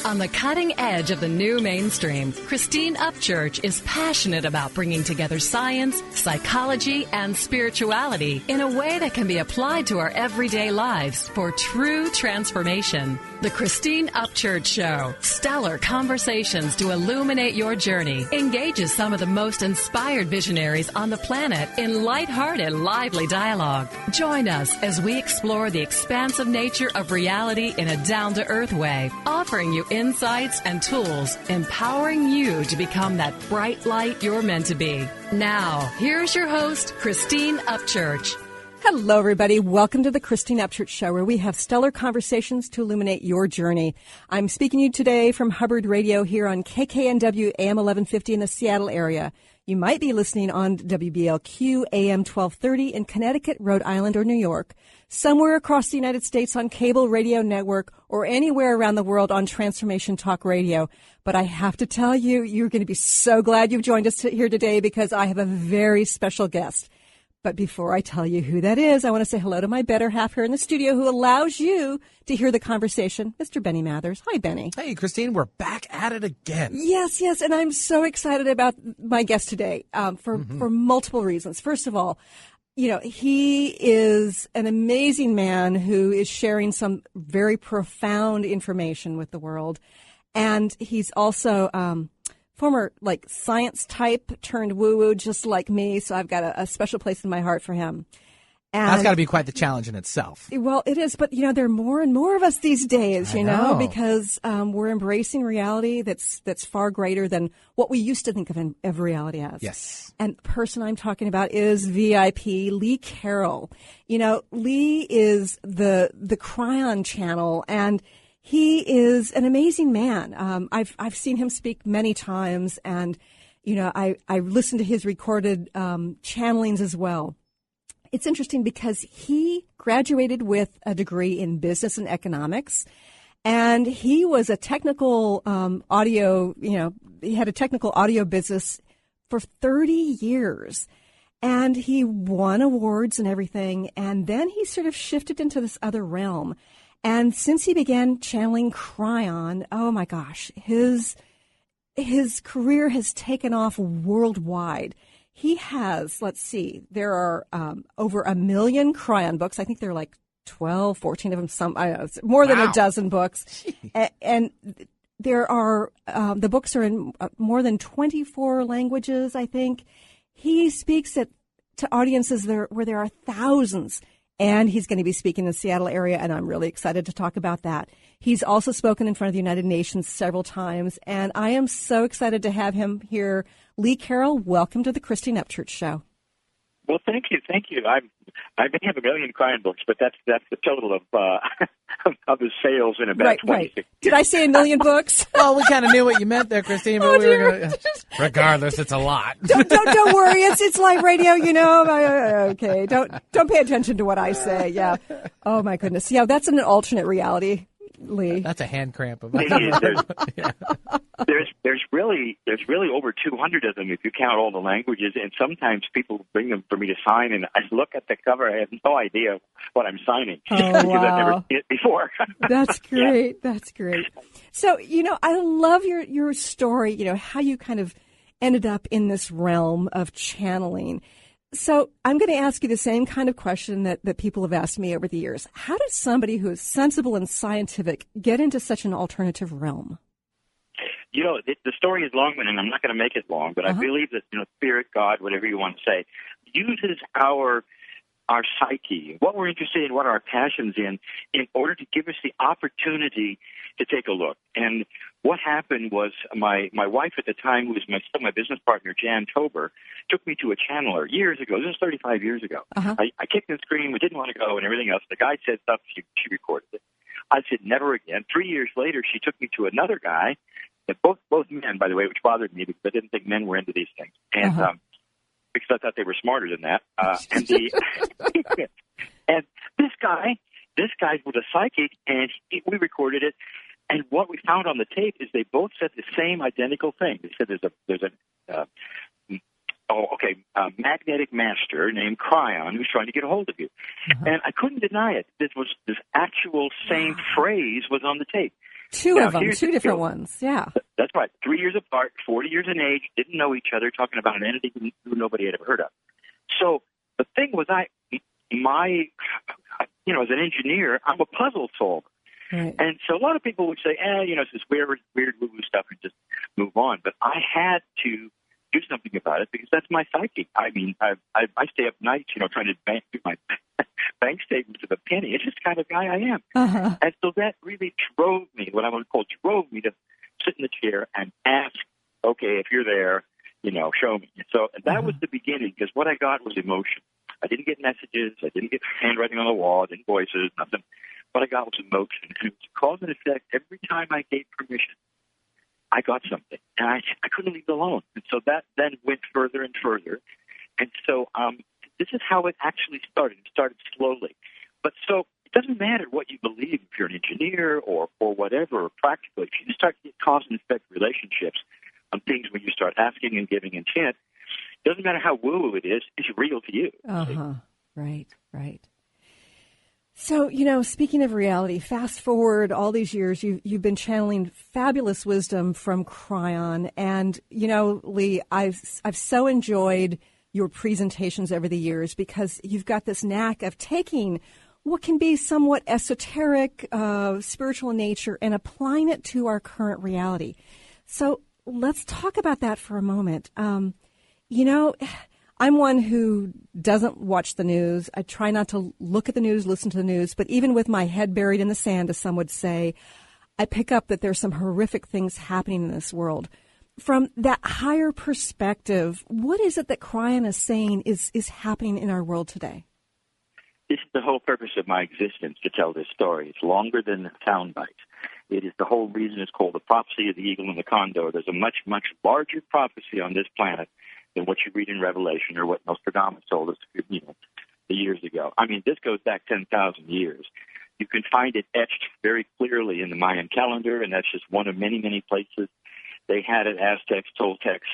On the cutting edge of the new mainstream, Christine Upchurch is passionate about bringing together science, psychology, and spirituality in a way that can be applied to our everyday lives for true transformation. The Christine Upchurch Show, stellar conversations to illuminate your journey, engages some of the most inspired visionaries on the planet in lighthearted, lively dialogue. Join us as we explore the expansive nature of reality in a down-to-earth way, offering you insights and tools, empowering you to become that bright light you're meant to be. Now, here's your host, Christine Upchurch. Hello, everybody. Welcome to the Christine Upchurch Show, where we have stellar conversations to illuminate your journey. I'm speaking to you today from Hubbard Radio here on KKNW AM 1150 in the Seattle area. You might be listening on WBLQ AM 1230 in Connecticut, Rhode Island, or New York, somewhere across the United States on cable radio network, or anywhere around the world on Transformation Talk Radio. But I have to tell you, you're going to be so glad you've joined us here today because I have a very special guest. But before I tell you who that is, I want to say hello to my better half here in the studio who allows you to hear the conversation, Mr. Benny Mathers. Hi, Benny. Hey, Christine, we're back at it again. Yes, and I'm so excited about my guest today for multiple reasons. First of all, you know, he is an amazing man who is sharing some very profound information with the world. And he's also former science type turned woo-woo just like me, so I've got a special place in my heart for him. And that's got to be quite the challenge in itself. Well, it is, but there are more and more of us these days, you know, because we're embracing reality that's far greater than what we used to think of reality as. Yes. And the person I'm talking about is VIP Lee Carroll. You know, Lee is the Kryon channel, and he is an amazing man. I've seen him speak many times, and I listened to his recorded channelings as well. It's interesting because he graduated with a degree in business and economics, and he was a technical audio. He had a technical audio business for 30 years. And he won awards and everything, and then he sort of shifted into this other realm. And since he began channeling Kryon, oh my gosh, his career has taken off worldwide. He has, there are over 1 million Kryon books. I think there are like 12, 14 of them. I don't know, more than a dozen books. And there are, the books are in more than 24 languages, I think. He speaks to audiences where there are thousands. And he's going to be speaking in the Seattle area, and I'm really excited to talk about that. He's also spoken in front of the United Nations several times, and I am so excited to have him here. Lee Carroll, welcome to the Christine Upchurch Show. Well, thank you. I may have 1 million Kryon books, but that's the total of the sales in about 26 years. Did I say 1 million books? Well, we kind of knew what you meant there, Christine, but we were going to... Regardless, it's a lot. Don't worry. It's live radio, you know. Okay, don't pay attention to what I say. Yeah. Oh my goodness. Yeah, that's an alternate reality, Lee. That's a hand cramp. There's really over 200 of them if you count all the languages, and sometimes people bring them for me to sign, and I look at the cover, I have no idea what I'm signing because I've never seen it before. That's great. Yeah. That's great. So, I love your story, how you kind of ended up in this realm of channeling. So I'm going to ask you the same kind of question that people have asked me over the years. How does somebody who is sensible and scientific get into such an alternative realm? The story is long, and I'm not going to make it long, but I believe that, Spirit, God, whatever you want to say, uses our psyche, what we're interested in, what our passions in order to give us the opportunity to take a look. And what happened was my wife at the time, who was still my business partner, Jan Tober, took me to a channeler years ago. This was 35 years ago. I kicked and screamed, we didn't want to go, and everything else. The guy said stuff, she recorded it. I said, never again. 3 years later, she took me to another guy, both men, by the way, which bothered me because I didn't think men were into these things. And because I thought they were smarter than that. And this guy was a psychic, and we recorded it. And what we found on the tape is they both said the same identical thing. They said there's a magnetic master named Kryon who's trying to get a hold of you. And I couldn't deny it. This actual same phrase was on the tape. Two Now, of them, here's two the different deal. ones. Yeah. That's right. 3 years apart, 40 years in age, didn't know each other, talking about an entity who nobody had ever heard of. So the thing was, as an engineer, I'm a puzzle solver. Right. And so a lot of people would say, it's this weird woo-woo stuff and just move on. But I had to do something about it because that's my psyche. I mean, I stay up nights, trying to do my bank statement to the penny. It's just the kind of guy I am. Uh-huh. And so that really drove me, what I want to call drove me to sit in the chair and ask, okay, if you're there, show me. So that was the beginning, because what I got was emotion. I didn't get messages. I didn't get handwriting on the wall. I didn't voices, nothing. What I got was emotion. And it was cause and effect. Every time I gave permission, I got something. And I couldn't leave it alone. And so that then went further and further. And so this is how it actually started. It started slowly. But so it doesn't matter what you believe, if you're an engineer or whatever, or practically. If you start to get cause and effect relationships on things where you start asking and giving intent, it doesn't matter how woo-woo it is, it's real to you. Uh-huh. Right. So, speaking of reality, fast forward all these years, you've been channeling fabulous wisdom from Kryon. And, Lee, I've so enjoyed your presentations over the years, because you've got this knack of taking what can be somewhat esoteric, spiritual in nature, and applying it to our current reality. So let's talk about that for a moment. I'm one who doesn't watch the news. I try not to look at the news, listen to the news, but even with my head buried in the sand, as some would say, I pick up that there's some horrific things happening in this world. From that higher perspective, what is it that Kryon is saying is happening in our world today? This is the whole purpose of my existence, to tell this story. It's longer than sound bites. It is the whole reason it's called the prophecy of the eagle and the condor. There's a much, much larger prophecy on this planet than what you read in Revelation or what Nostradamus told us, years ago. I mean, this goes back 10,000 years. You can find it etched very clearly in the Mayan calendar, and that's just one of many, many places. They had it, Aztecs, Toltecs,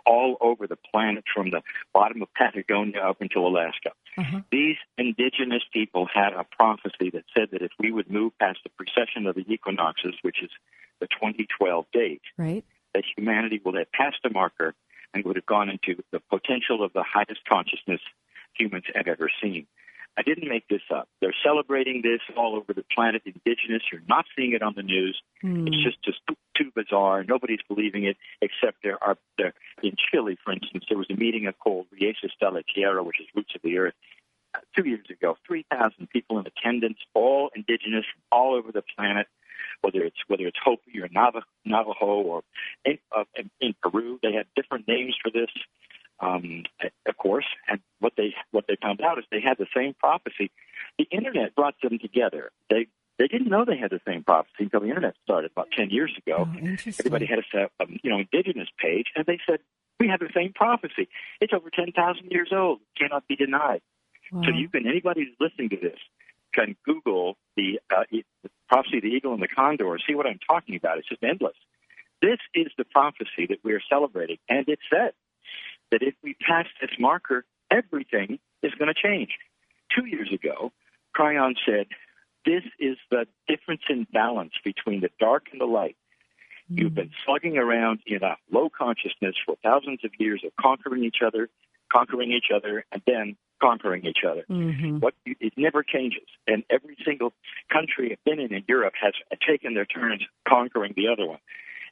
all over the planet, from the bottom of Patagonia up until Alaska. Uh-huh. These indigenous people had a prophecy that said that if we would move past the precession of the equinoxes, which is the 2012 date, right, that humanity will have passed a marker and would have gone into the potential of the highest consciousness humans have ever seen. I didn't make this up. They're celebrating this all over the planet, indigenous. You're not seeing it on the news. It's just too bizarre. Nobody's believing it, except there in Chile, for instance, there was a meeting called Raíces de la Tierra, which is Roots of the Earth, 2 years ago. 3,000 people in attendance, all indigenous from all over the planet, whether it's Hopi or Navajo or in Peru. They had different names for this. Of course, and what they found out is they had the same prophecy. The internet brought them together. They didn't know they had the same prophecy until the internet started about 10 years ago. Oh, interesting. Everybody had a indigenous page, and they said, we have the same prophecy. It's over 10,000 years old. It cannot be denied. Wow. So anybody who's listening to this can Google the prophecy of the eagle and the condor and see what I'm talking about. It's just endless. This is the prophecy that we are celebrating, and it said that if we pass this marker, everything is going to change. 2 years ago, Kryon said, this is the difference in balance between the dark and the light. You've been slugging around in a low consciousness for thousands of years of conquering each other, and then conquering each other. Mm-hmm. It never changes. And every single country I've been in Europe has taken their turns conquering the other one.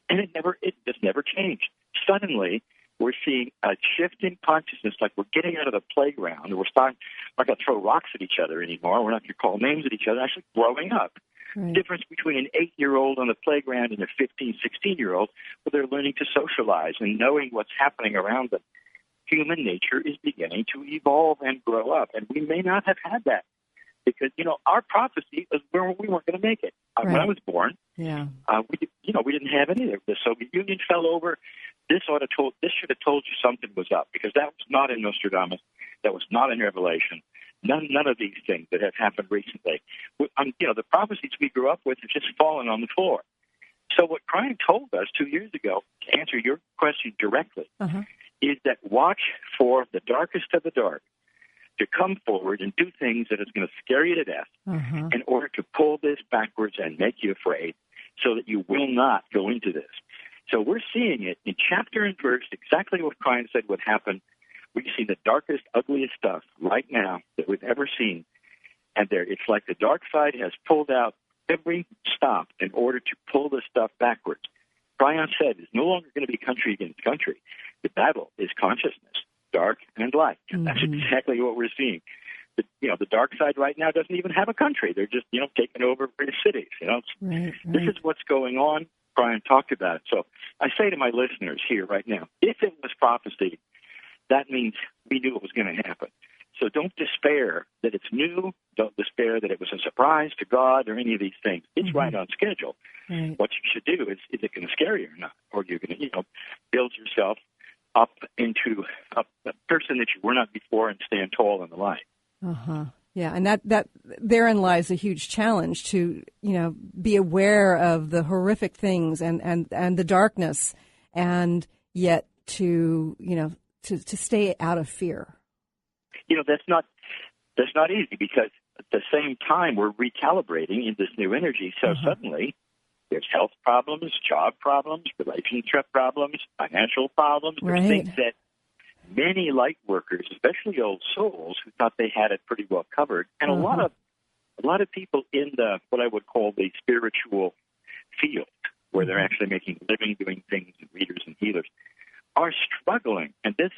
And it just never changed. Suddenly, we're seeing a shift in consciousness, like we're getting out of the playground, and we're not going to throw rocks at each other anymore. We're not going to call names at each other. Actually growing up. Right. Difference between an 8-year-old on the playground and a 15, 16-year-old, where they're learning to socialize and knowing what's happening around them. Human nature is beginning to evolve and grow up, and we may not have had that because, our prophecy was where we weren't going to make it. Right. When I was born, we didn't have any of this. Soviet Union fell over. This should have told you something was up, because that was not in Nostradamus. That was not in Revelation. None of these things that have happened recently. The prophecies we grew up with have just fallen on the floor. So what Kryon told us 2 years ago, to answer your question directly, is that watch for the darkest of the dark to come forward and do things that is going to scare you to death in order to pull this backwards and make you afraid. so that you will not go into this. So we're seeing it in chapter and verse, exactly what Kryon said would happen. We see the darkest, ugliest stuff right now that we've ever seen. And it's like the dark side has pulled out every stop in order to pull the stuff backwards. Kryon said it's no longer going to be country against country. The battle is consciousness, dark and light. And that's exactly what we're seeing. The dark side right now doesn't even have a country. They're just, taking over British cities. Right. This is what's going on. Kryon talked about it. So I say to my listeners here right now, if it was prophecy, that means we knew it was going to happen. So don't despair that it's new. Don't despair that it was a surprise to God or any of these things. It's right on schedule. Right. What you should do is it going to scare you or not? Or you're going to, build yourself up into a person that you were not before and stand tall in the light. Yeah, and that therein lies a huge challenge to, be aware of the horrific things and the darkness, and yet to stay out of fear. That's not easy, because at the same time we're recalibrating in this new energy. So suddenly there's health problems, job problems, relationship problems, financial problems. There's things that many light workers, especially old souls, who thought they had it pretty well covered, and a lot of people in the what I would call the spiritual field, where they're actually making a living doing things, and readers and healers, are struggling. And this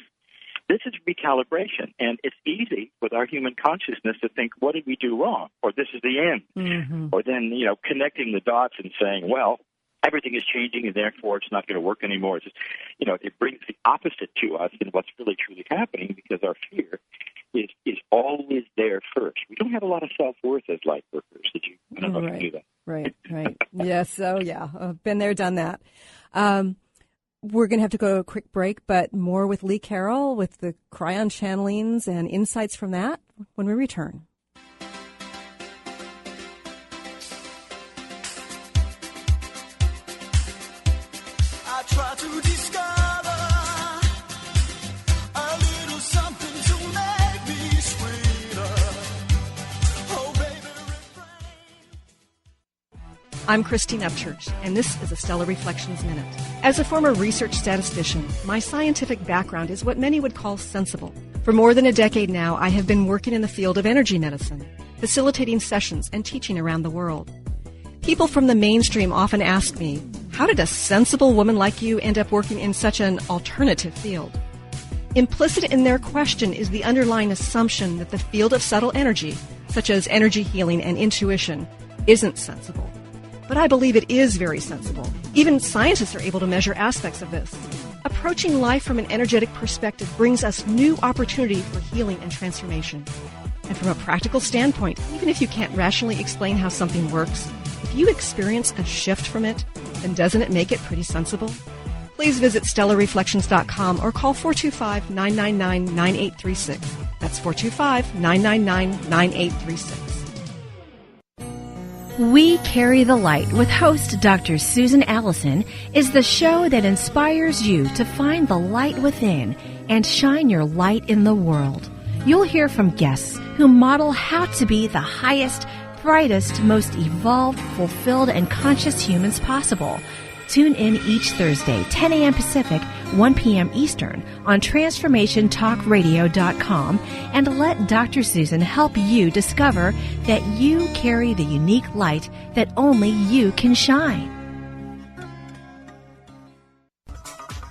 is recalibration, and it's easy with our human consciousness to think, what did we do wrong? Or this is the end. Or then, connecting the dots and saying, well, everything is changing and therefore it's not going to work anymore. It's just, it brings the opposite to us than what's really truly happening, because our fear is always there first. We don't have a lot of self-worth as light workers. I don't know if you knew that. Right. Yes. Oh, yeah. I've been there, done that. We're going to have to go to a quick break, but more with Lee Carroll with the Kryon channelings and insights from that when we return. I try to discover a little something to make me sweeter. Oh, baby, refrain. I'm Christine Upchurch, and this is a Stellar Reflections Minute. As a former research statistician, my scientific background is what many would call sensible. For more than a decade now, I have been working in the field of energy medicine, facilitating sessions and teaching around the world. People from the mainstream often ask me, how did a sensible woman like you end up working in such an alternative field? Implicit in their question is the underlying assumption that the field of subtle energy, such as energy healing and intuition, isn't sensible. But I believe it is very sensible. Even scientists are able to measure aspects of this. Approaching life from an energetic perspective brings us new opportunity for healing and transformation. And from a practical standpoint, even if you can't rationally explain how something works, if you experience a shift from it, then doesn't it make it pretty sensible? Please visit StellarReflections.com or call 425-999-9836. That's 425-999-9836. We Carry the Light with host Dr. Susan Allison is the show that inspires you to find the light within and shine your light in the world. You'll hear from guests who model how to be the highest, brightest, most evolved, fulfilled, and conscious humans possible. Tune in each Thursday, 10 a.m. Pacific, 1 p.m. Eastern on TransformationTalkRadio.com and let Dr. Susan help you discover that you carry the unique light that only you can shine.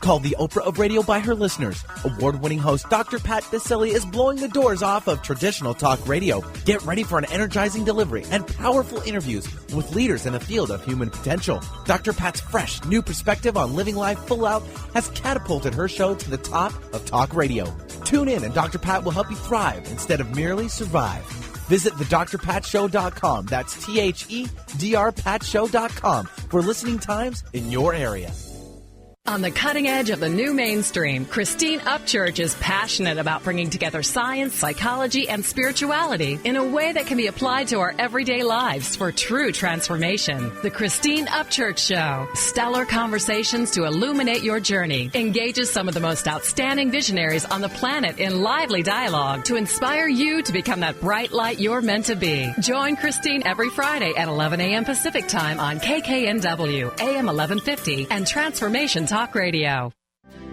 Called the Oprah of radio by her listeners, award-winning host Dr. Pat Baccili is blowing the doors off of traditional talk radio. Get ready for an energizing delivery and powerful interviews with leaders in the field of human potential. Dr. Pat's fresh, new perspective on living life full out has catapulted her show to the top of talk radio. Tune in and Dr. Pat will help you thrive instead of merely survive. Visit thedrpatshow.com. That's THEDRPatshow.com for listening times in your area. On the cutting edge of the new mainstream, Christine Upchurch is passionate about bringing together science, psychology, and spirituality in a way that can be applied to our everyday lives for true transformation. The Christine Upchurch Show, stellar conversations to illuminate your journey, engages some of the most outstanding visionaries on the planet in lively dialogue to inspire you to become that bright light you're meant to be. Join Christine every Friday at 11 a.m. Pacific Time on KKNW, AM 1150, and Transformation Talk Radio.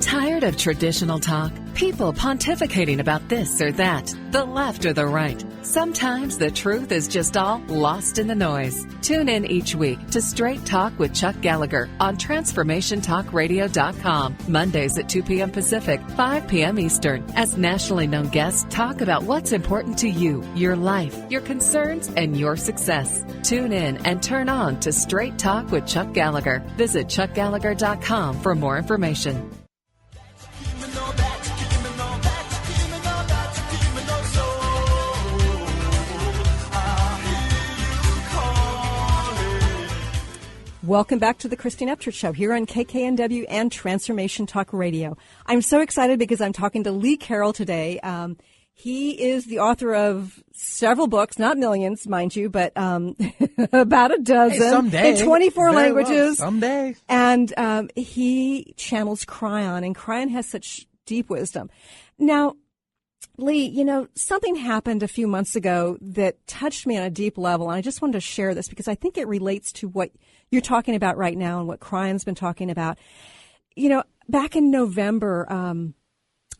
Tired of traditional talk? People pontificating about this or that, the left or the right. Sometimes the truth is just all lost in the noise. Tune in each week to Straight Talk with Chuck Gallagher on TransformationTalkRadio.com, Mondays at 2 p.m. Pacific, 5 p.m. Eastern, as nationally known guests talk about what's important to you, your life, your concerns, and your success. Tune in and turn on to Straight Talk with Chuck Gallagher. Visit ChuckGallagher.com for more information. Welcome back to the Christine Upchurch Show here on KKNW and Transformation Talk Radio. I'm so excited because I'm talking to Lee Carroll today. He is the author of several books, not millions, mind you, but about a dozen someday. in 24 Very languages. well, someday. And he channels Kryon, and Kryon has such deep wisdom. Now, Lee, you know, something happened a few months ago that touched me on a deep level, and I just wanted to share this because I think it relates to what you're talking about right now and what Kryon's been talking about. You know, back in November,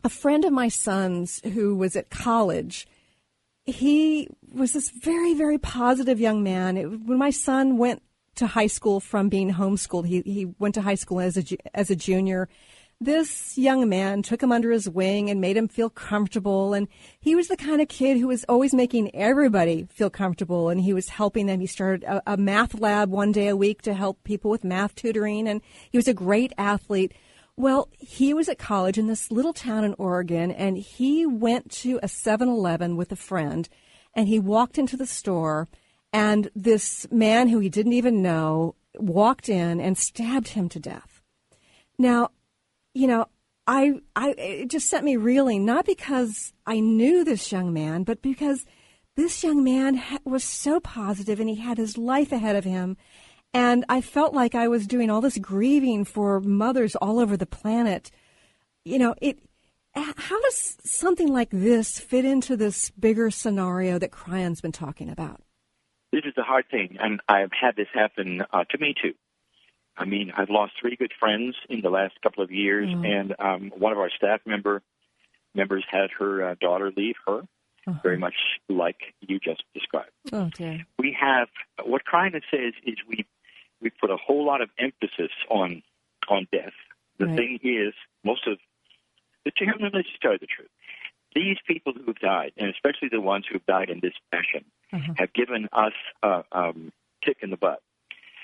a friend of my son's who was at college, he was this very, very positive young man. When my son went to high school from being homeschooled, he went to high school as a junior. This young man took him under his wing and made him feel comfortable. And he was the kind of kid who was always making everybody feel comfortable. And he was helping them. He started a math lab one day a week to help people with math tutoring. And he was a great athlete. Well, he was at college in this little town in Oregon, and he went to a 7-Eleven with a friend, and he walked into the store, and this man who he didn't even know walked in and stabbed him to death. Now, you know, it just sent me reeling, not because I knew this young man, but because this young man was so positive and he had his life ahead of him. And I felt like I was doing all this grieving for mothers all over the planet. You know, how does something like this fit into this bigger scenario that Kryon's been talking about? This is the hard thing, and I've had this happen to me too. I mean, I've lost 3 good friends in the last couple of years, and one of our staff members had her daughter leave her, very much like you just described. Okay. We have, what Kryon says is we put a whole lot of emphasis on death. The thing is, let's just tell you the truth. These people who have died, and especially the ones who have died in this fashion, have given us a kick in the butt.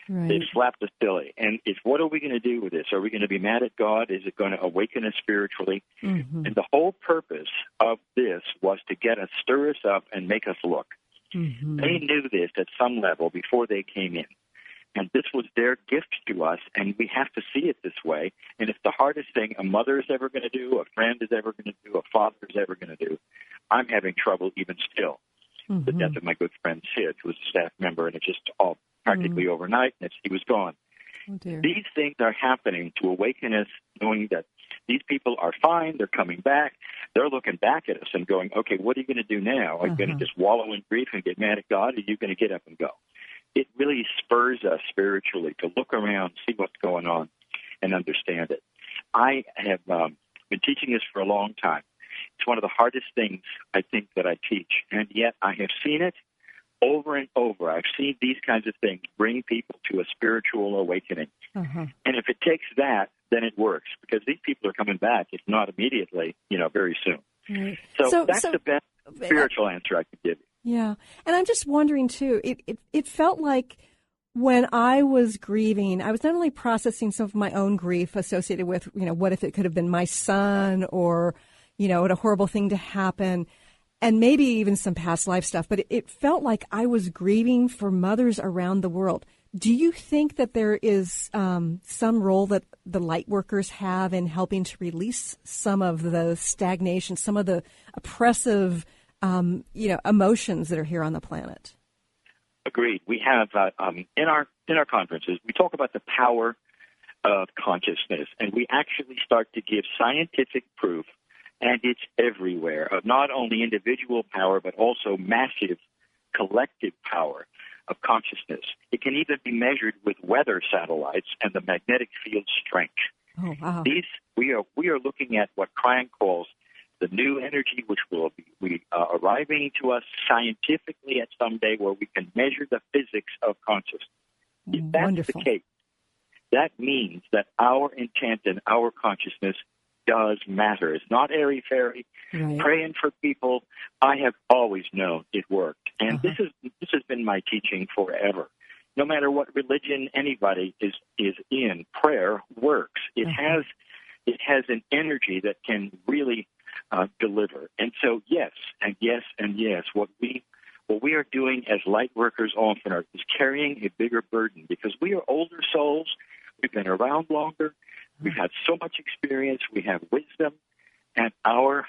Right. They've slapped us silly. And what are we going to do with this? Are we going to be mad at God? Is it going to awaken us spiritually? And the whole purpose of this was to stir us up and make us look. They knew this at some level before they came in. And this was their gift to us, and we have to see it this way. And it's the hardest thing a mother is ever going to do, a friend is ever going to do, a father is ever going to do. I'm having trouble even still. The death of my good friend Sid, who was a staff member, and it's just all practically overnight, and he was gone. Oh, dear. These things are happening to awaken us, knowing that these people are fine, they're coming back, they're looking back at us and going, okay, what are you going to do now? Are you going to just wallow in grief and get mad at God, or are you going to get up and go? It really spurs us spiritually to look around, see what's going on, and understand it. I have been teaching this for a long time. It's one of the hardest things, I think, that I teach, and yet I have seen it over and over. I've seen these kinds of things bring people to a spiritual awakening. And if it takes that, then it works, because these people are coming back, if not immediately, very soon. Right. So that's the best spiritual answer I can give you. Yeah. And I'm just wondering, too, it felt like when I was grieving, I was not only processing some of my own grief associated with, what if it could have been my son, or, what a horrible thing to happen, and maybe even some past life stuff, but it felt like I was grieving for mothers around the world, Do you think that there is some role that the light workers have in helping to release some of the stagnation, some of the oppressive, emotions that are here on the planet? Agreed. We have in our conferences, we talk about the power of consciousness, and we actually start to give scientific proof, and it's everywhere, of not only individual power but also massive collective power of consciousness. It can even be measured with weather satellites and the magnetic field strength. Oh, wow. We are looking at what Kryon calls the new energy, which will be arriving to us scientifically at some day, where we can measure the physics of consciousness. If that's Wonderful. the case, that means that our intent and our consciousness does matter. It's not airy-fairy. Right. Praying for people, I have always known it worked. And this has been my teaching forever. No matter what religion anybody is in, prayer works. It has an energy that can really deliver. And so yes, and yes, and yes, what we are doing as light workers often is carrying a bigger burden, because we are older souls. We've been around longer. We've had so much experience. We have wisdom, and our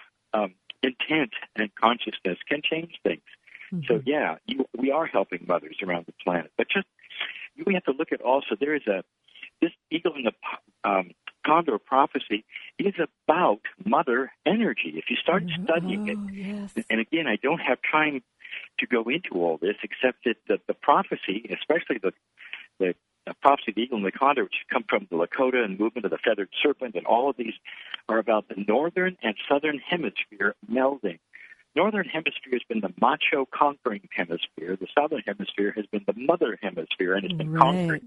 intent and consciousness can change things. So, yeah, we are helping mothers around the planet. But we have to look at also, there is this eagle in the condor prophecy is about mother energy. If you start studying it, yes. and again, I don't have time to go into all this, except that the prophecy, especially the prophecy of the eagle and the condor, which come from the Lakota and movement of the feathered serpent, and all of these are about the northern and southern hemisphere melding. Northern hemisphere has been the macho conquering hemisphere. The southern hemisphere has been the mother hemisphere, and it's been conquering.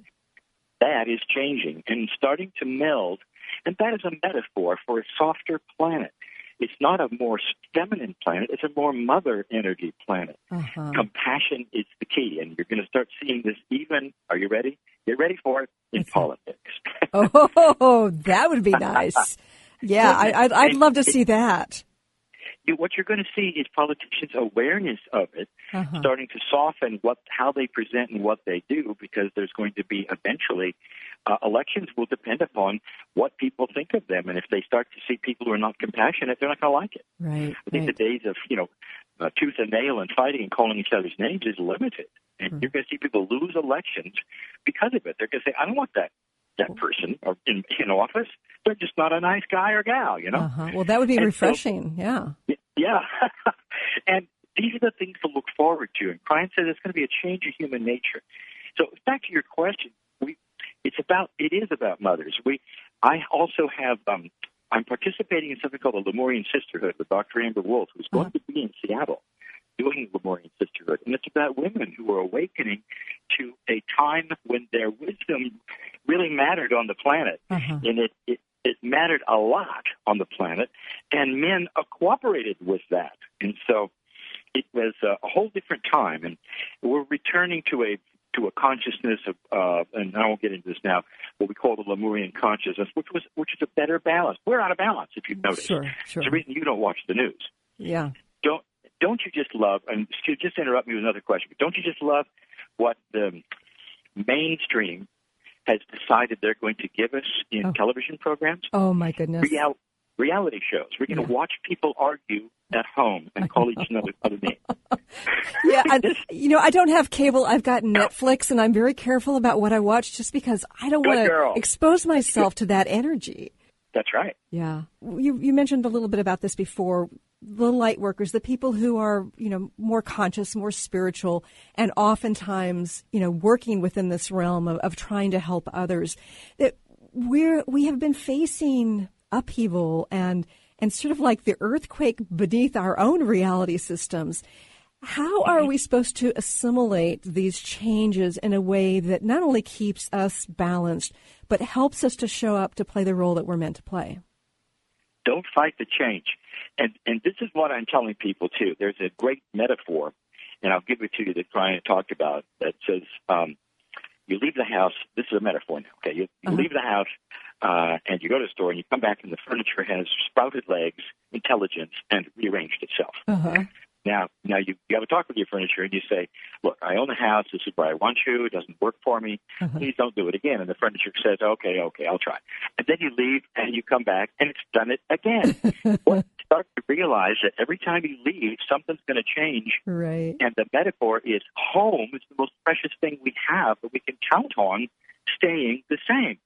That is changing and starting to meld, and that is a metaphor for a softer planet. It's not a more feminine planet. It's a more mother energy planet. Compassion is the key, and you're going to start seeing this even, are you ready? Get ready for it, in politics. Oh, that would be nice. Yeah, I'd love to see that. What you're going to see is politicians' awareness of it starting to soften how they present and what they do, because there's going to be eventually elections will depend upon what people think of them. And if they start to see people who are not compassionate, they're not going to like it. Right. I think the days of, tooth and nail and fighting and calling each other's names is limited. And you're going to see people lose elections because of it. They're going to say, I don't want that person in office. They're just not a nice guy or gal, Well, that would be refreshing, Yeah. And these are the things to look forward to. And Kryon says it's going to be a change of human nature. So back to your question, it is about mothers. I also have, I'm participating in something called the Lemurian Sisterhood with Dr. Amber Wolf, who's going to be in Seattle doing the Lemurian Sisterhood. And it's about women who are awakening to a time when their wisdom really mattered on the planet. And it mattered a lot on the planet, and men cooperated with that. And so it was a whole different time, and we're returning to a consciousness of, and I won't get into this now, what we call the Lemurian consciousness, which is a better balance. We're out of balance, if you've noticed. Sure. It's the reason you don't watch the news. Yeah. Don't you just love, and just interrupt me with another question, but don't you just love what the mainstream has decided they're going to give us in television programs? Oh, my goodness. Reality shows. We're going to watch people argue at home and call each other names. Yeah, I don't have cable. I've got Netflix, and I'm very careful about what I watch just because I don't want to expose myself to that energy. That's right. Yeah. You mentioned a little bit about this before. The light workers, the people who are, more conscious, more spiritual, and oftentimes, working within this realm of trying to help others, that we have been facing upheaval and sort of like the earthquake beneath our own reality systems. How are we supposed to assimilate these changes in a way that not only keeps us balanced, but helps us to show up to play the role that we're meant to play? Don't fight the change. And this is what I'm telling people, too. There's a great metaphor, and I'll give it to you that Kryon talked about, that says you leave the house. This is a metaphor now, okay? You leave the house and you go to the store and you come back and the furniture has sprouted legs, intelligence, and rearranged itself. Now you have a talk with your furniture, and you say, look, I own the house. This is where I want you. It doesn't work for me. Please don't do it again. And the furniture says, okay, I'll try. And then you leave, and you come back, and it's done it again. Well, you start to realize that every time you leave, something's going to change. Right. And the metaphor is home is the most precious thing we have that we can count on staying the same.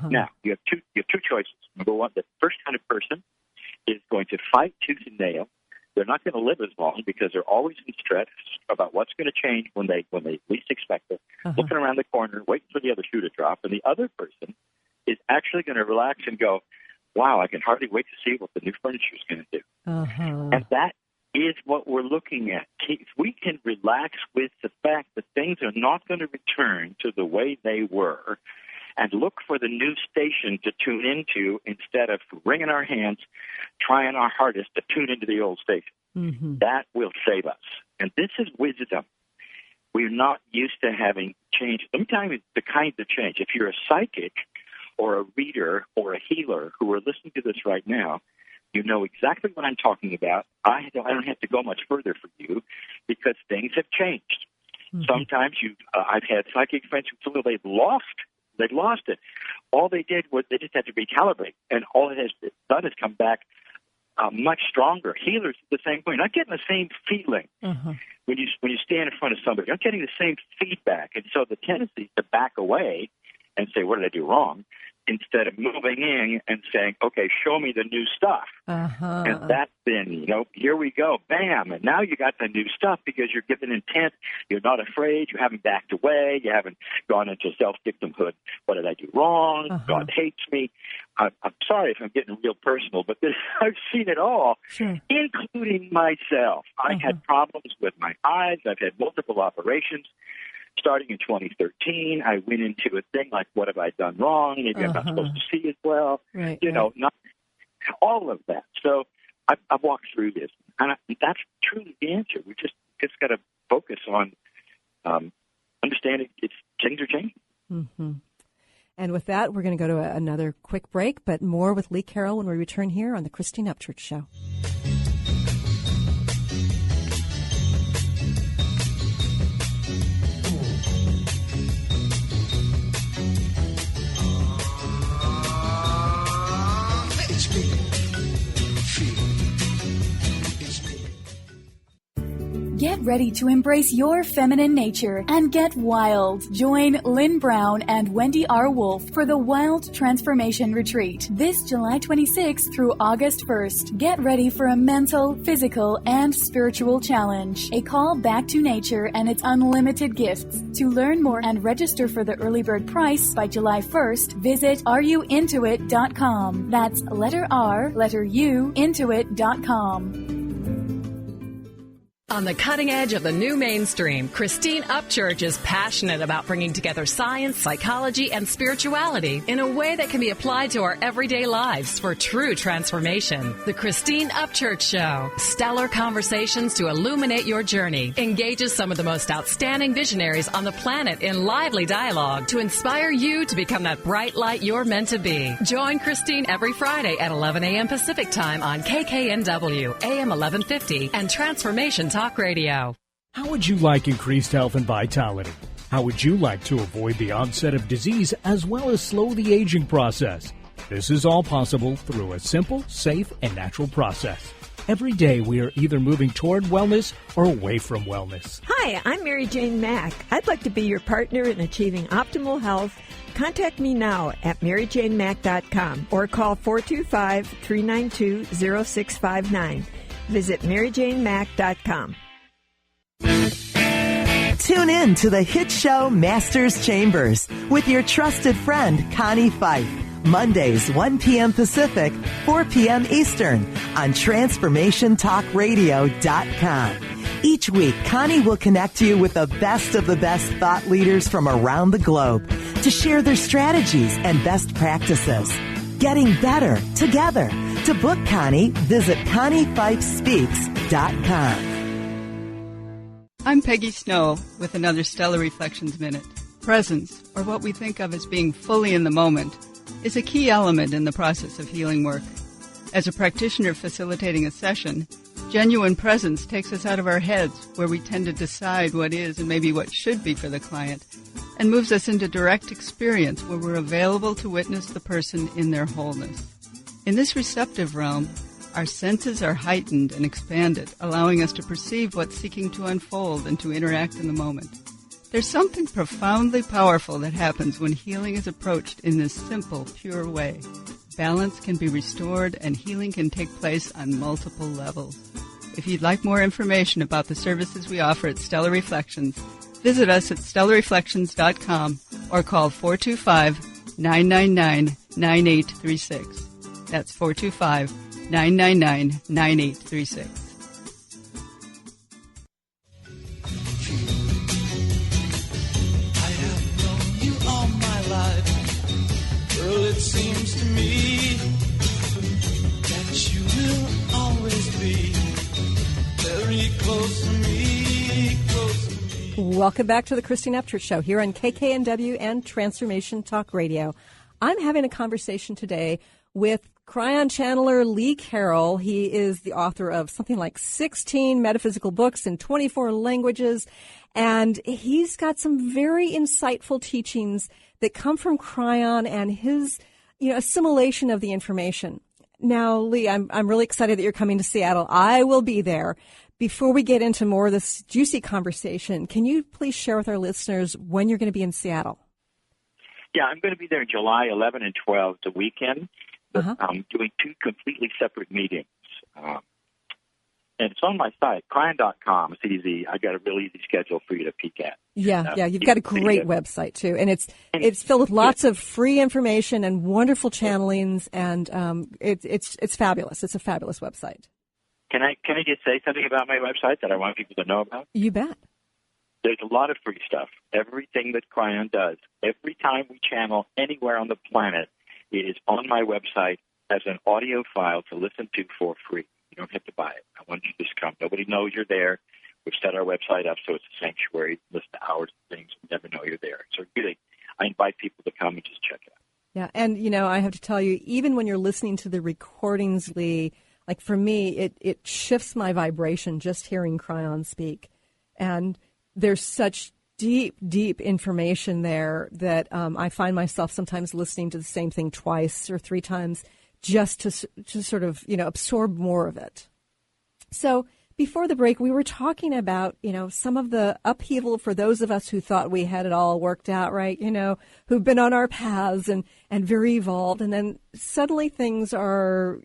Now, you have two choices. Number one, the first kind of person is going to fight tooth and nail. They're not going to live as long because they're always in stress about what's going to change when they least expect it, looking around the corner, waiting for the other shoe to drop. And the other person is actually going to relax and go, wow, I can hardly wait to see what the new furniture is going to do. And that is what we're looking at. If we can relax with the fact that things are not going to return to the way they were, and look for the new station to tune into instead of wringing our hands, trying our hardest to tune into the old station. That will save us. And this is wisdom. We're not used to having change. Let me tell you the kinds of change. If you're a psychic or a reader or a healer who are listening to this right now, you know exactly what I'm talking about. I don't have to go much further for you because things have changed. Sometimes I've had psychic friends who feel they'd lost it. All they did was they just had to recalibrate, and all it has done is come back much stronger. Healers the same way. Not getting the same feeling when you stand in front of somebody. Not getting the same feedback, and so the tendency is to back away and say, "What did I do wrong?" Instead of moving in and saying, okay, show me the new stuff. And that's been, here we go, bam. And now you got the new stuff because you're given intent. You're not afraid. You haven't backed away. You haven't gone into self-victimhood. What did I do wrong? God hates me. I'm sorry if I'm getting real personal, but I've seen it all, including myself. I had problems with my eyes. I've had multiple operations. Starting in 2013, I went into a thing like, what have I done wrong? Maybe I'm not supposed to see as well. Not all of that. So I've walked through this, and that's truly the answer. We just got to focus on understanding things are changing. And with that, we're going to go to another quick break, but more with Lee Carroll when we return here on the Christine Upchurch Show. Get ready to embrace your feminine nature and get wild. Join Lynn Brown and Wendy R. Wolf for the Wild Transformation Retreat this July 26th through August 1st. Get ready for a mental, physical, and spiritual challenge. A call back to nature and its unlimited gifts. To learn more and register for the early bird price by July 1st, visit areyouintoit.com. That's letter R, letter U, intoit.com. On the cutting edge of the new mainstream, Christine Upchurch is passionate about bringing together science, psychology, and spirituality in a way that can be applied to our everyday lives for true transformation. The Christine Upchurch Show, stellar conversations to illuminate your journey, engages some of the most outstanding visionaries on the planet in lively dialogue to inspire you to become that bright light you're meant to be. Join Christine every Friday at 11 a.m. Pacific Time on KKNW, AM 1150, and Transformation Talk Radio. How would you like increased health and vitality? How would you like to avoid the onset of disease as well as slow the aging process? This is all possible through a simple, safe, and natural process. Every day we are either moving toward wellness or away from wellness. Hi, I'm Mary Jane Mack. I'd like to be your partner in achieving optimal health. Contact me now at maryjanemack.com or call 425-392-0659. Visit maryjanemack.com. Tune in to the hit show Masters Chambers with your trusted friend Connie Fife. Mondays, 1 p.m. Pacific, 4 p.m. Eastern on TransformationTalkRadio.com. Each week, Connie will connect you with the best thought leaders from around the globe to share their strategies and best practices. Getting better together. To book Connie, visit ConnieFifeSpeaks.com. I'm Peggy Snow with another Stellar Reflections Minute. Presence, or what we think of as being fully in the moment, is a key element in the process of healing work. As a practitioner facilitating a session, Genuine presence takes us out of our heads, where we tend to decide what is and maybe what should be for the client, and moves us into direct experience, where we're available to witness the person in their wholeness. In this receptive realm, our senses are heightened and expanded, allowing us to perceive what's seeking to unfold and to interact in the moment. There's something profoundly powerful that happens when healing is approached in this simple, pure way. Balance can be restored and healing can take place on multiple levels. If you'd like more information about the services we offer at Stellar Reflections, visit us at stellarreflections.com or call 425-999-9836. That's 425-999-9836. Girl, it seems to me that you will always be very close to me, close to me. Welcome back to the Christine Upchurch Show here on KKNW and Transformation Talk Radio. I'm having a conversation today with Kryon channeler Lee Carroll. He is the author of something like 16 metaphysical books in 24 languages, and he's got some very insightful teachings that come from Kryon and his, assimilation of the information. Now, Lee, I'm really excited that you're coming to Seattle. I will be there. Before we get into more of this juicy conversation, can you please share with our listeners when you're going to be in Seattle? Yeah, I'm going to be there July 11 and 12, the weekend. But I'm doing two completely separate meetings. And it's on my site, Kryon.com. It's easy. I got a real easy schedule for you to peek at. Yeah, you've got a great website too, and it's filled with lots of free information and wonderful channelings, and it's fabulous. It's a fabulous website. Can I just say something about my website that I want people to know about? You bet. There's a lot of free stuff. Everything that Kryon does, every time we channel anywhere on the planet, it is on my website as an audio file to listen to for free. You don't have to buy it. I want you to just come. Nobody knows you're there. We've set our website up so it's a sanctuary. Listen to hours of things. You never know you're there. So really, I invite people to come and just check it out. Yeah, and, I have to tell you, even when you're listening to the recordings, Lee, like for me, it shifts my vibration just hearing Kryon speak. And there's such deep, deep information there that I find myself sometimes listening to the same thing twice or three times just to sort of, absorb more of it. So before the break, we were talking about, some of the upheaval for those of us who thought we had it all worked out, right? Who've been on our paths and very evolved. And then suddenly things are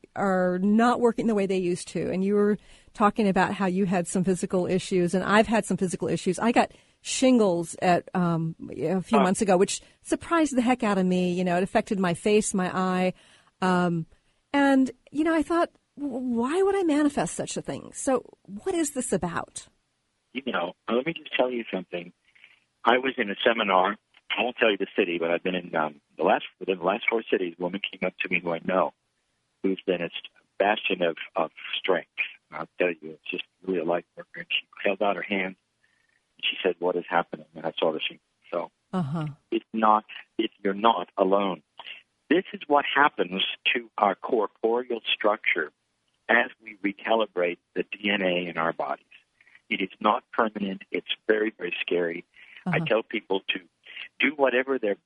not working the way they used to. And you were talking about how you had some physical issues, and I've had some physical issues. I got shingles at a few months ago, which surprised the heck out of me. It affected my face, my eye. And, I thought, why would I manifest such a thing? So what is this about? Let me just tell you something. I was in a seminar. I won't tell you the city, but I've been in within the last 4 cities. A woman came up to me who I know, who's been a bastion of strength. And I'll tell you, it's just really a light worker. And she held out her hand. She said, "What is happening?" And I saw the shingles. So you're not alone. This is what happens to our corporeal structure as we recalibrate the DNA in our bodies. It is not permanent. It's very, very scary. I tell people to do whatever their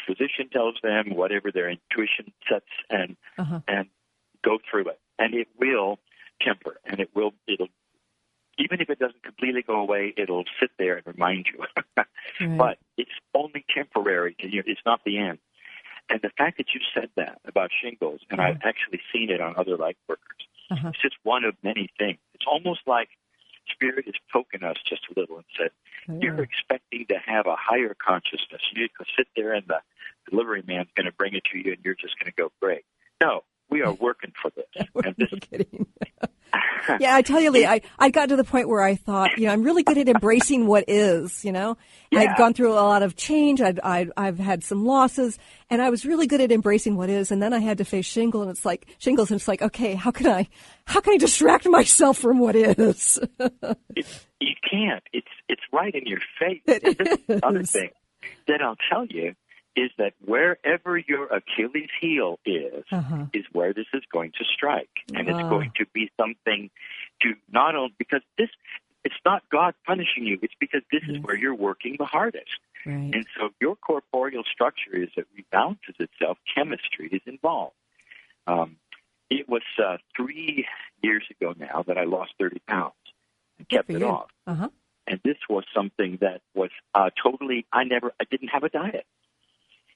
physician tells them, whatever their intuition sets, and go through it. And it will temper, and it'll even if it doesn't completely go away, it'll sit there and remind you. Right. But it's only temporary. It's not the end. And the fact that you said that about shingles, and I've actually seen it on other light workers, it's just one of many things. It's almost like Spirit has poken us just a little and said, you're expecting to have a higher consciousness. You can sit there and the delivery man's going to bring it to you and you're just going to go, great. No, we are working for this. No kidding. Yeah, I tell you, Lee, I got to the point where I thought, I'm really good at embracing what is, I'd gone through a lot of change. I've had some losses, and I was really good at embracing what is. And then I had to face shingles, and it's like, okay, how can I distract myself from what is? You can't. It's right in your face. This is the other thing that I'll tell you is that wherever your Achilles heel is where this is going to strike. And it's going to be something to not only, because it's not God punishing you, it's because this is where you're working the hardest. Right. And so your corporeal structure is that rebalances itself. Chemistry is involved. It was 3 years ago now that I lost 30 pounds and kept it off. And this was something that was totally, I didn't have a diet.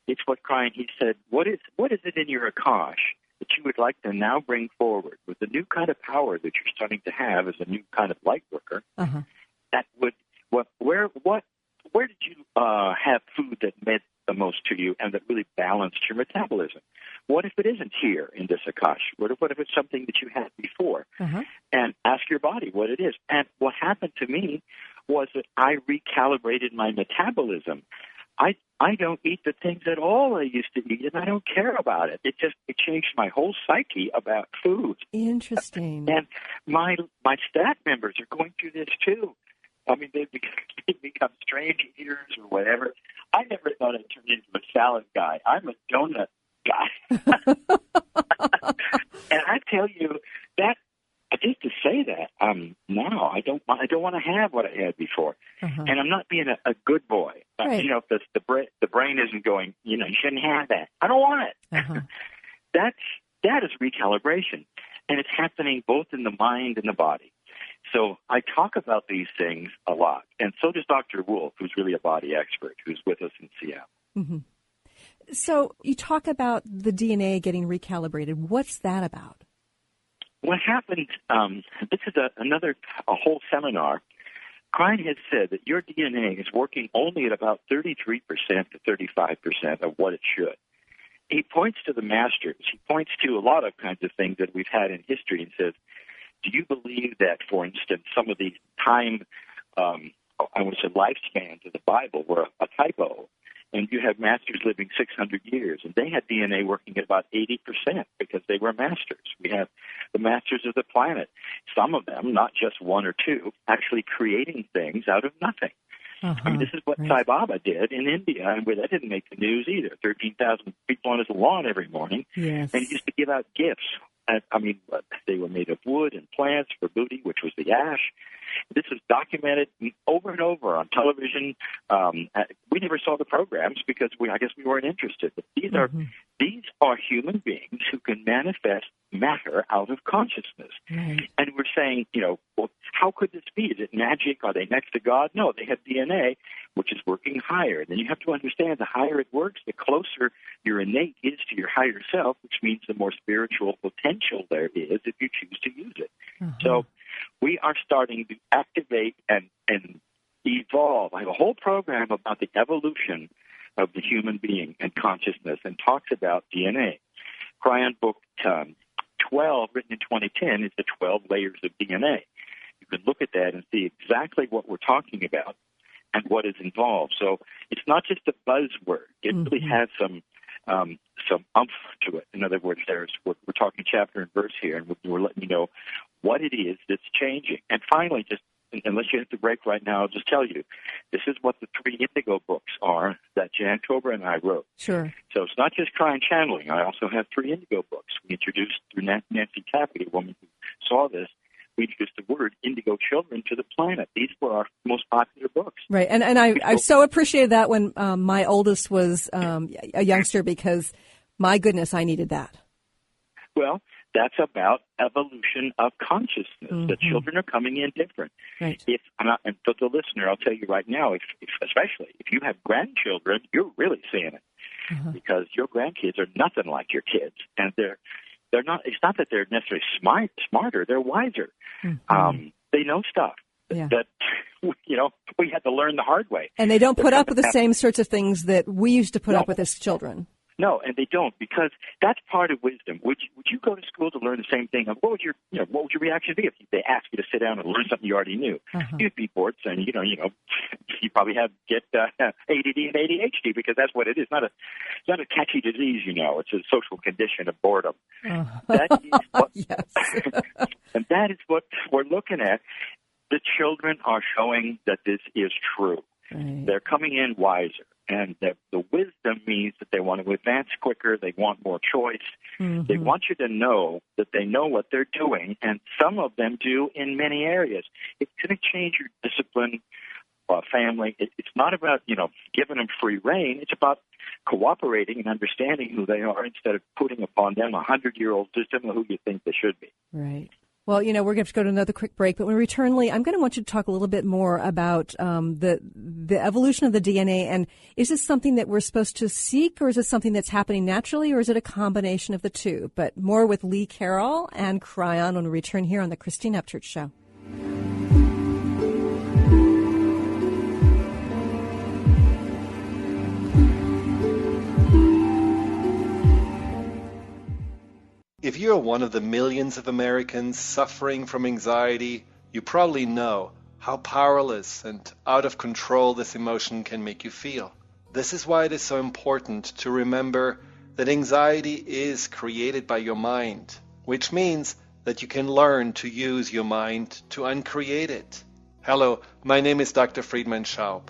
It's what Kryon, he said, what is it in your Akash that you would like to now bring forward with the new kind of power that you're starting to have as a new kind of light worker? That would, where did you have food that meant the most to you and that really balanced your metabolism? What if it isn't here in this Akash? What if it's something that you had before? And ask your body what it is. And what happened to me was that I recalibrated my metabolism. I don't eat the things at all I used to eat, and I don't care about it. It changed my whole psyche about food. Interesting. And my staff members are going through this too. I mean, they become strange eaters or whatever. I never thought I'd turn into a salad guy. I'm a donut guy. And I tell you that, just to say that, now I don't want to have what I had before. And I'm not being a good boy. Right. You know, if the brain isn't going, you shouldn't have that. I don't want it. That is recalibration. And it's happening both in the mind and the body. So I talk about these things a lot. And so does Dr. Wolf, who's really a body expert, who's with us in Seattle. So you talk about the DNA getting recalibrated. What's that about? What happened, this is a whole seminar. Kryon has said that your DNA is working only at about 33% to 35% of what it should. He points to the masters. He points to a lot of kinds of things that we've had in history and says, do you believe that, for instance, some of the lifespans of the Bible were a typo? And you have masters living 600 years, and they had DNA working at about 80% because they were masters. We have the masters of the planet, some of them, not just one or two, actually creating things out of nothing. I mean, this is what Sai Baba did in India, and that didn't make the news either. 13,000 people on his lawn every morning, and he used to give out gifts. They were made of wood and plants for booty, which was the ash. This was documented over and over on television. We never saw the programs because I guess we weren't interested. But these are human beings who can manifest matter out of consciousness. And we're saying, well, how could this be? Is it magic? Are they next to God? No, they have DNA, which is working higher. And then you have to understand the higher it works, the closer your innate is to your higher self, which means the more spiritual potential there is if you choose to use it. So we are starting to activate and evolve. I have a whole program about the evolution of the human being and consciousness and talks about DNA. Kryon book 12, written in 2010, is the 12 layers of DNA. You can look at that and see exactly what we're talking about and what is involved. So it's not just a buzzword. It really has some umph to it. In other words, we're talking chapter and verse here, and we're letting you know what it is that's changing. And finally, just unless you have to break right now, I'll just tell you, this is what the 3 Indigo books are that Jan Cobra and I wrote. Sure. So it's not just Kryon channeling. I also have 3 Indigo books. We introduced through Nancy Taffy, a woman who saw this. We introduced the word Indigo Children to the planet. These were our most popular books. Right, and I so appreciated that when my oldest was a youngster because, my goodness, I needed that. Well, that's about evolution of consciousness. The children are coming in different. Right. And for the listener, I'll tell you right now, especially if you have grandchildren, you're really seeing it because your grandkids are nothing like your kids, and they're not. It's not that they're necessarily smarter; they're wiser. They know stuff that we had to learn the hard way. And they don't put up with the same sorts of things that we used to put up with as children. No, and they don't, because that's part of wisdom. Would you go to school to learn the same thing? What would your reaction be if they asked you to sit down and learn something you already knew? You'd be bored, and you probably get ADD and ADHD because that's what it is. It's not a catchy disease, It's a social condition of boredom. That is what, and that is what we're looking at. The children are showing that this is true. Right. They're coming in wiser. And the wisdom means that they want to advance quicker, they want more choice. Mm-hmm. They want you to know that they know what they're doing, and some of them do in many areas. It's going to change your discipline, family. It's not about, giving them free rein. It's about cooperating and understanding who they are instead of putting upon them a 100-year-old system of who you think they should be. Right. Well, we're going to have to go to another quick break, but when we return, Lee, I'm going to want you to talk a little bit more about the evolution of the DNA, and is this something that we're supposed to seek, or is it something that's happening naturally, or is it a combination of the two? But more with Lee Carroll and Kryon when we return here on the Christine Upchurch Show. If you're one of the millions of Americans suffering from anxiety, you probably know how powerless and out of control this emotion can make you feel. This is why it is so important to remember that anxiety is created by your mind, which means that you can learn to use your mind to uncreate it. Hello, my name is Dr. Friedman Schaub.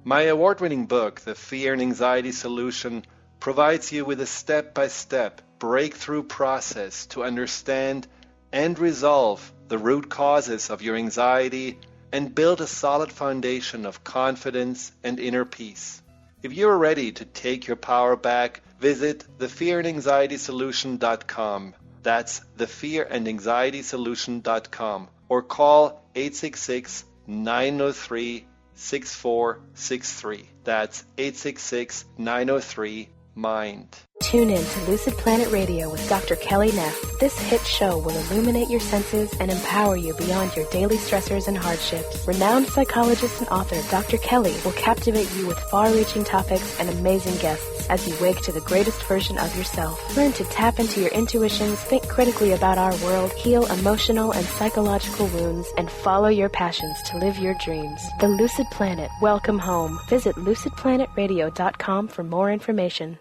My award-winning book, The Fear and Anxiety Solution, provides you with a step-by-step breakthrough process to understand and resolve the root causes of your anxiety and build a solid foundation of confidence and inner peace. If you're ready to take your power back, visit thefearandanxietysolution.com. That's thefearandanxietysolution.com, or call 866-903-6463. That's 866-903-MIND. Tune in to Lucid Planet Radio with Dr. Kelly Neff. This hit show will illuminate your senses and empower you beyond your daily stressors and hardships. Renowned psychologist and author Dr. Kelly will captivate you with far-reaching topics and amazing guests as you wake to the greatest version of yourself. Learn to tap into your intuitions, think critically about our world, heal emotional and psychological wounds, and follow your passions to live your dreams. The Lucid Planet. Welcome home. Visit lucidplanetradio.com for more information.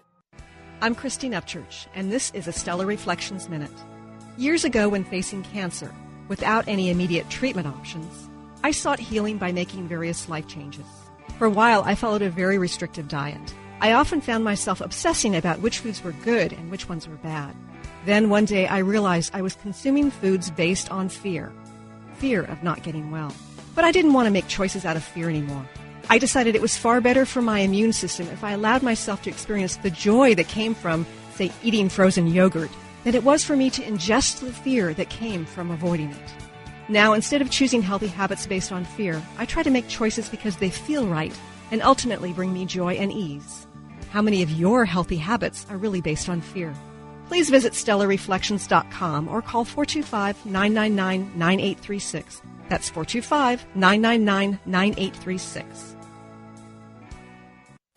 I'm Christine Upchurch, and this is a Stellar Reflections Minute. Years ago, when facing cancer, without any immediate treatment options, I sought healing by making various life changes. For a while, I followed a very restrictive diet. I often found myself obsessing about which foods were good and which ones were bad. Then one day, I realized I was consuming foods based on fear of not getting well. But I didn't want to make choices out of fear anymore. I decided it was far better for my immune system if I allowed myself to experience the joy that came from, say, eating frozen yogurt, than it was for me to ingest the fear that came from avoiding it. Now, instead of choosing healthy habits based on fear, I try to make choices because they feel right and ultimately bring me joy and ease. How many of your healthy habits are really based on fear? Please visit StellarReflections.com or call 425-999-9836. That's 425-999-9836.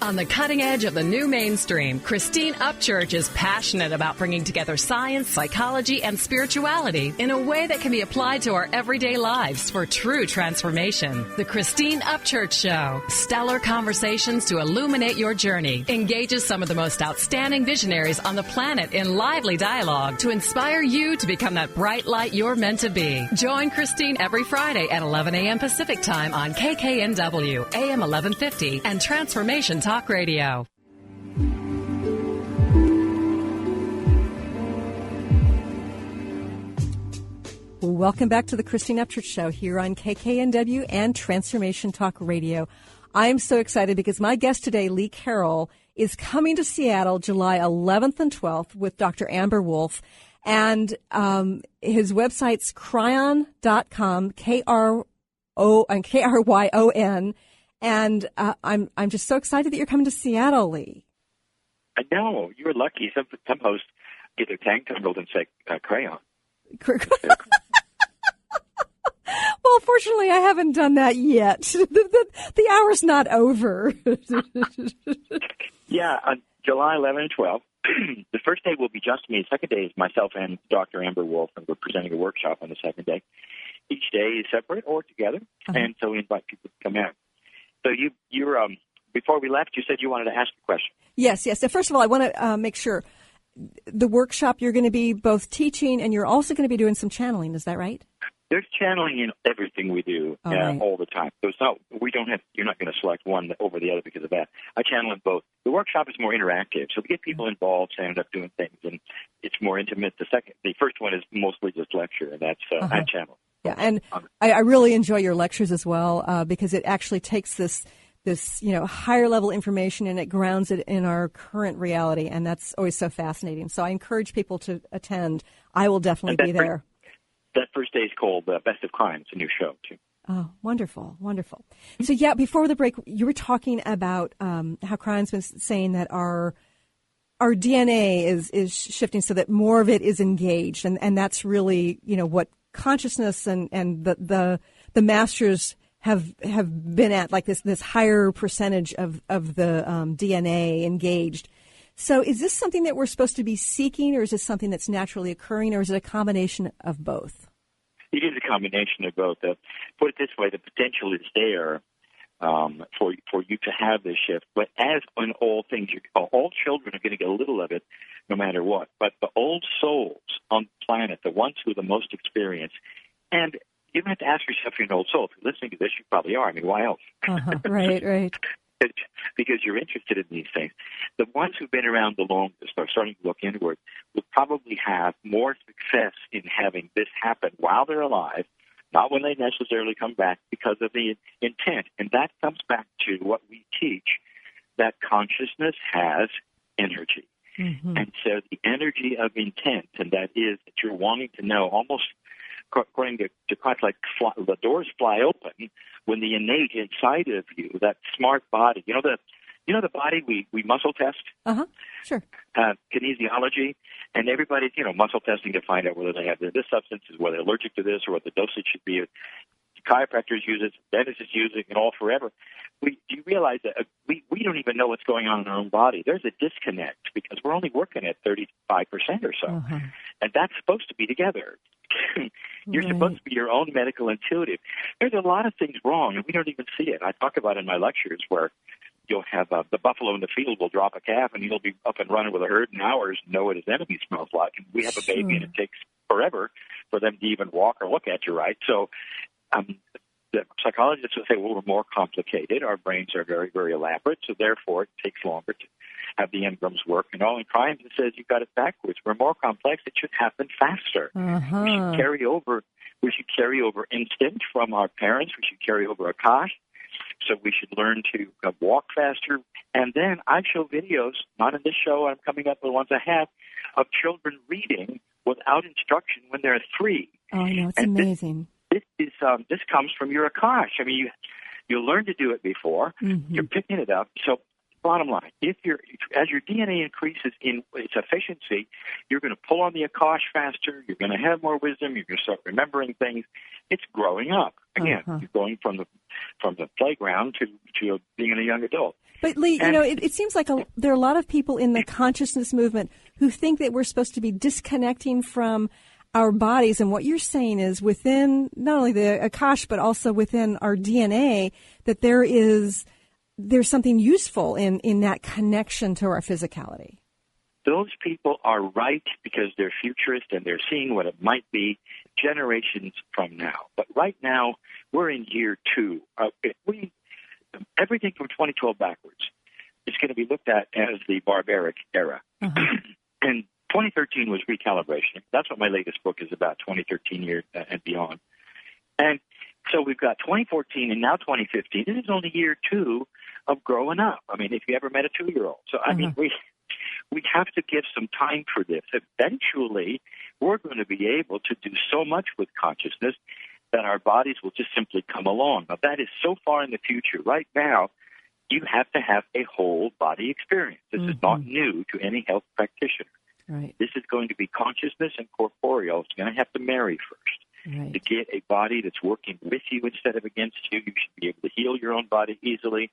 On the cutting edge of the new mainstream, Christine Upchurch is passionate about bringing together science, psychology, and spirituality in a way that can be applied to our everyday lives for true transformation. The Christine Upchurch Show, stellar conversations to illuminate your journey, engages some of the most outstanding visionaries on the planet in lively dialogue to inspire you to become that bright light you're meant to be. Join Christine every Friday at 11 a.m. Pacific Time on KKNW, AM 1150, and Transformation Talk Radio. Welcome back to the Christine Upchurch Show here on KKNW and Transformation Talk Radio. I'm so excited because my guest today, Lee Carroll, is coming to Seattle July 11th and 12th with Dr. Amber Wolf. And his website's Kryon.com, Kryon. And I'm just so excited that you're coming to Seattle, Lee. I know. You're lucky. Some hosts get their tank tumbled and say Kryon. Well, fortunately, I haven't done that yet. The hour's not over. Yeah, on July 11 and 12. The first day will be just me. The second day is myself and Dr. Amber Wolf, and we're presenting a workshop on the second day. Each day is separate or together, and so we invite people to come out. So you're before we left, you said you wanted to ask a question. Yes. So first of all, I want to make sure the workshop you're going to be both teaching and you're also going to be doing some channeling. Is that right? There's channeling in everything we do all the time. So it's not, you're not going to select one over the other because of that. I channel in both. The workshop is more interactive, so we get people involved, stand up doing things, and it's more intimate. The first one is mostly just lecture, and that's I channel. Yeah, and I really enjoy your lectures as well because it actually takes this higher level information and it grounds it in our current reality, and that's always so fascinating. So I encourage people to attend. I will definitely be there. That first day is called Best of Kryon. It's a new show, too. Oh, wonderful, wonderful. So, before the break, you were talking about how Kryon's been saying that our DNA is shifting so that more of it is engaged, and that's really, what consciousness and the masters have been at, like this higher percentage of the DNA engaged. So is this something that we're supposed to be seeking, or is this something that's naturally occurring, or is it a combination of both? It is a combination of both. Put it this way, the potential is there for you to have this shift. But as in all things, all children are going to get a little of it no matter what. But the old souls on the planet, the ones who are the most experienced, and you don't have to ask yourself if you're an old soul. If you're listening to this, you probably are. I mean, why else? Right. Because you're interested in these things. The ones who've been around the longest are starting to look inward will probably have more success in having this happen while they're alive, not when they necessarily come back, because of the intent. And that comes back to what we teach, that consciousness has energy. Mm-hmm. And so the energy of intent, and that is that you're wanting to know, almost according to Christ, like the doors fly open when the innate inside of you, that smart body, the body we muscle test? Sure. Kinesiology, and everybody's, muscle testing to find out whether they have this substance, whether they're allergic to this, or what the dosage should be. Chiropractors use it, dentists use it, and all forever. Do you realize that we don't even know what's going on in our own body? There's a disconnect because we're only working at 35% or so. And that's supposed to be together. You're supposed to be your own medical intuitive. There's a lot of things wrong, and we don't even see it. I talk about in my lectures where you'll have the buffalo in the field will drop a calf, and he'll be up and running with a herd in hours and know what his enemy smells like. And we have a baby, and it takes forever for them to even walk or look at you right. So the psychologists will say, well, we're more complicated. Our brains are very, very elaborate, so therefore it takes longer to have the engrams work. And all in Kryon says you've got it backwards. We're more complex. It should happen faster. We should carry over instinct from our parents. We should carry over Akash. So we should learn to walk faster. And then I show videos, not in this show, I'm coming up with ones I have, of children reading without instruction when they're 3. Oh, I know. It's amazing. This comes from your Akash. I mean, you learned to do it before. Mm-hmm. You're picking it up. So bottom line, as your DNA increases in its efficiency, you're going to pull on the Akash faster. You're going to have more wisdom. You're going to start remembering things. It's growing up. Again, you're going from the playground to being a young adult. But Lee, it seems like there are a lot of people in the consciousness movement who think that we're supposed to be disconnecting from our bodies, and what you're saying is within not only the Akash but also within our DNA that there's something useful in that connection to our physicality. Those people are right because they're futurist and they're seeing what it might be generations from now. But right now, we're in year 2. Everything from 2012 backwards is going to be looked at as the barbaric era. And 2013 was recalibration. That's what my latest book is about, 2013 years and beyond. And so we've got 2014 and now 2015. This is only year 2 of growing up. I mean, if you ever met a 2-year-old. So, I mean, we have to give some time for this. Eventually, we're going to be able to do so much with consciousness that our bodies will just simply come along. Now, that is so far in the future. Right now, you have to have a whole body experience. This is not new to any health practitioner. Right. This is going to be consciousness and corporeal. It's going to have to marry first. Right. To get a body that's working with you instead of against you. You should be able to heal your own body easily.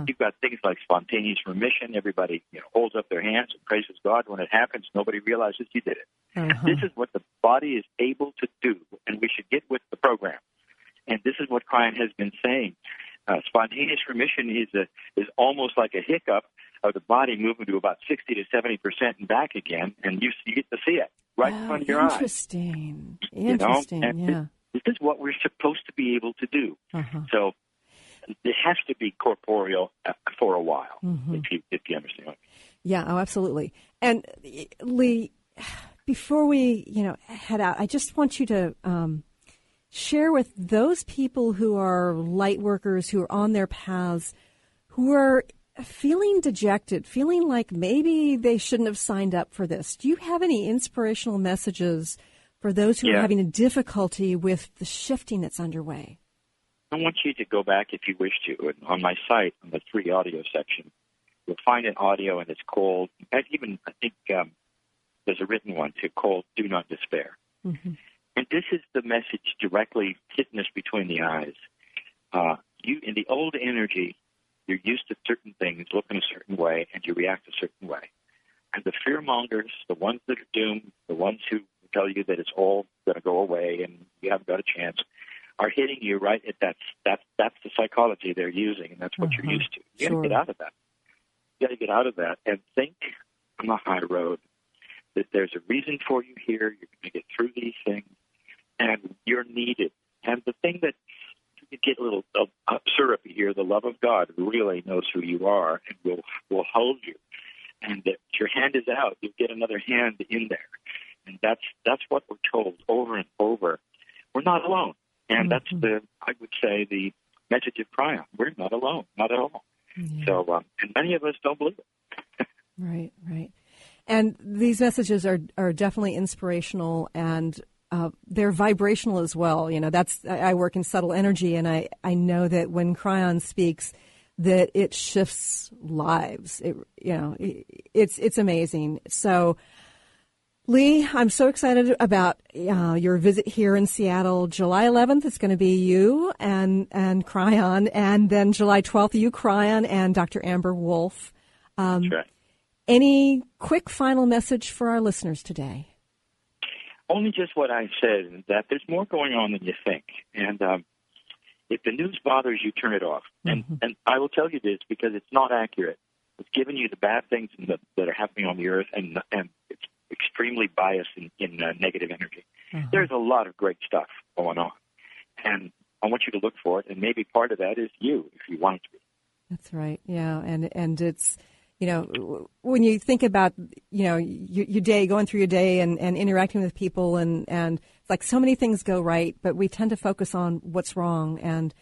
You've got things like spontaneous remission. Everybody holds up their hands and praises God when it happens. Nobody realizes you did it. This is what the body is able to do, and we should get with the program. And this is what Kryon has been saying. Spontaneous remission is almost like a hiccup of the body moving to about 60 to 70% and back again, and you get to see it right in front of your eyes. Interesting. And yeah. This is what we're supposed to be able to do. So it has to be corporeal for a while, if you understand what I mean. Yeah, oh, absolutely. And Lee, before we head out, I just want you to share with those people who are light workers, who are on their paths, who are feeling dejected, feeling like maybe they shouldn't have signed up for this. Do you have any inspirational messages for those who are having a difficulty with the shifting that's underway? I want you to go back, if you wish to, and on my site, on the free audio section, you'll find an audio, and it's called, I think there's a written one too, called Do Not Despair. And this is the message directly hitting us between the eyes. You, in the old energy, you're used to certain things, look in a certain way, and you react a certain way. And the fearmongers, the ones that are doomed, the ones who tell you that it's all going to go away and you haven't got a chance, are hitting you right at that's the psychology they're using, and that's what you're used to. You got to get out of that. You got to get out of that and think on the high road that there's a reason for you here. You're going to get through these things, and you're needed. And the thing that you get a little syrupy here, the love of God really knows who you are and will hold you. And that your hand is out, you'll get another hand in there. And that's what we're told over and over. We're not alone. And that's I would say, the message of Kryon. We're not alone, not at all. So, and many of us don't believe it. Right. And these messages are definitely inspirational, and they're vibrational as well. I work in subtle energy, and I know that when Kryon speaks, that it shifts lives. It's amazing. So, Lee, I'm so excited about your visit here in Seattle. July 11th, it's going to be you and Kryon, and then July 12th, you, Kryon, and Dr. Amber Wolf. That's right. Any quick final message for our listeners today? Only just what I said, that there's more going on than you think. And if the news bothers you, turn it off. And I will tell you this because it's not accurate. It's giving you the bad things that are happening on the earth, and it's extremely biased in negative energy. There's a lot of great stuff going on, and I want you to look for it, and maybe part of that is you, if you want it to be. That's right, yeah, and it's, when you think about, your day, going through your day and interacting with people, and it's like so many things go right, but we tend to focus on what's wrong, and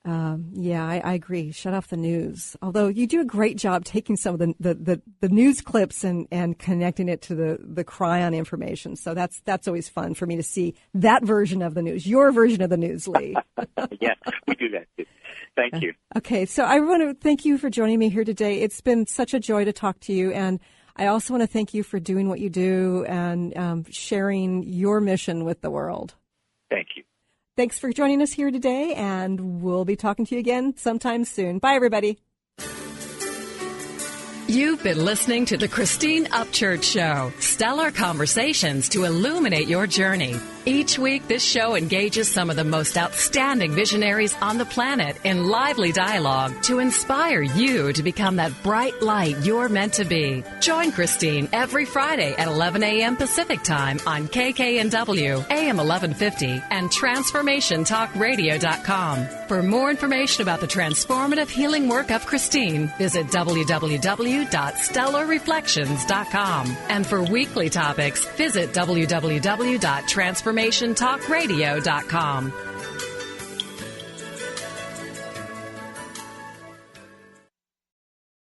I agree. Shut off the news. Although you do a great job taking some of the news clips and connecting it to the Kryon information. So that's always fun for me to see that version of the news, your version of the news, Lee. Yeah, we do that too. Thank you. Okay, so I want to thank you for joining me here today. It's been such a joy to talk to you, and I also want to thank you for doing what you do and sharing your mission with the world. Thank you. Thanks for joining us here today, and we'll be talking to you again sometime soon. Bye, everybody. You've been listening to the Christine Upchurch Show, stellar conversations to illuminate your journey. Each week, this show engages some of the most outstanding visionaries on the planet in lively dialogue to inspire you to become that bright light you're meant to be. Join Christine every Friday at 11 a.m. Pacific Time on KKNW, AM 1150, and TransformationTalkRadio.com. For more information about the transformative healing work of Christine, visit www.stellarreflections.com. And for weekly topics, visit www.transformationtalkradio.com.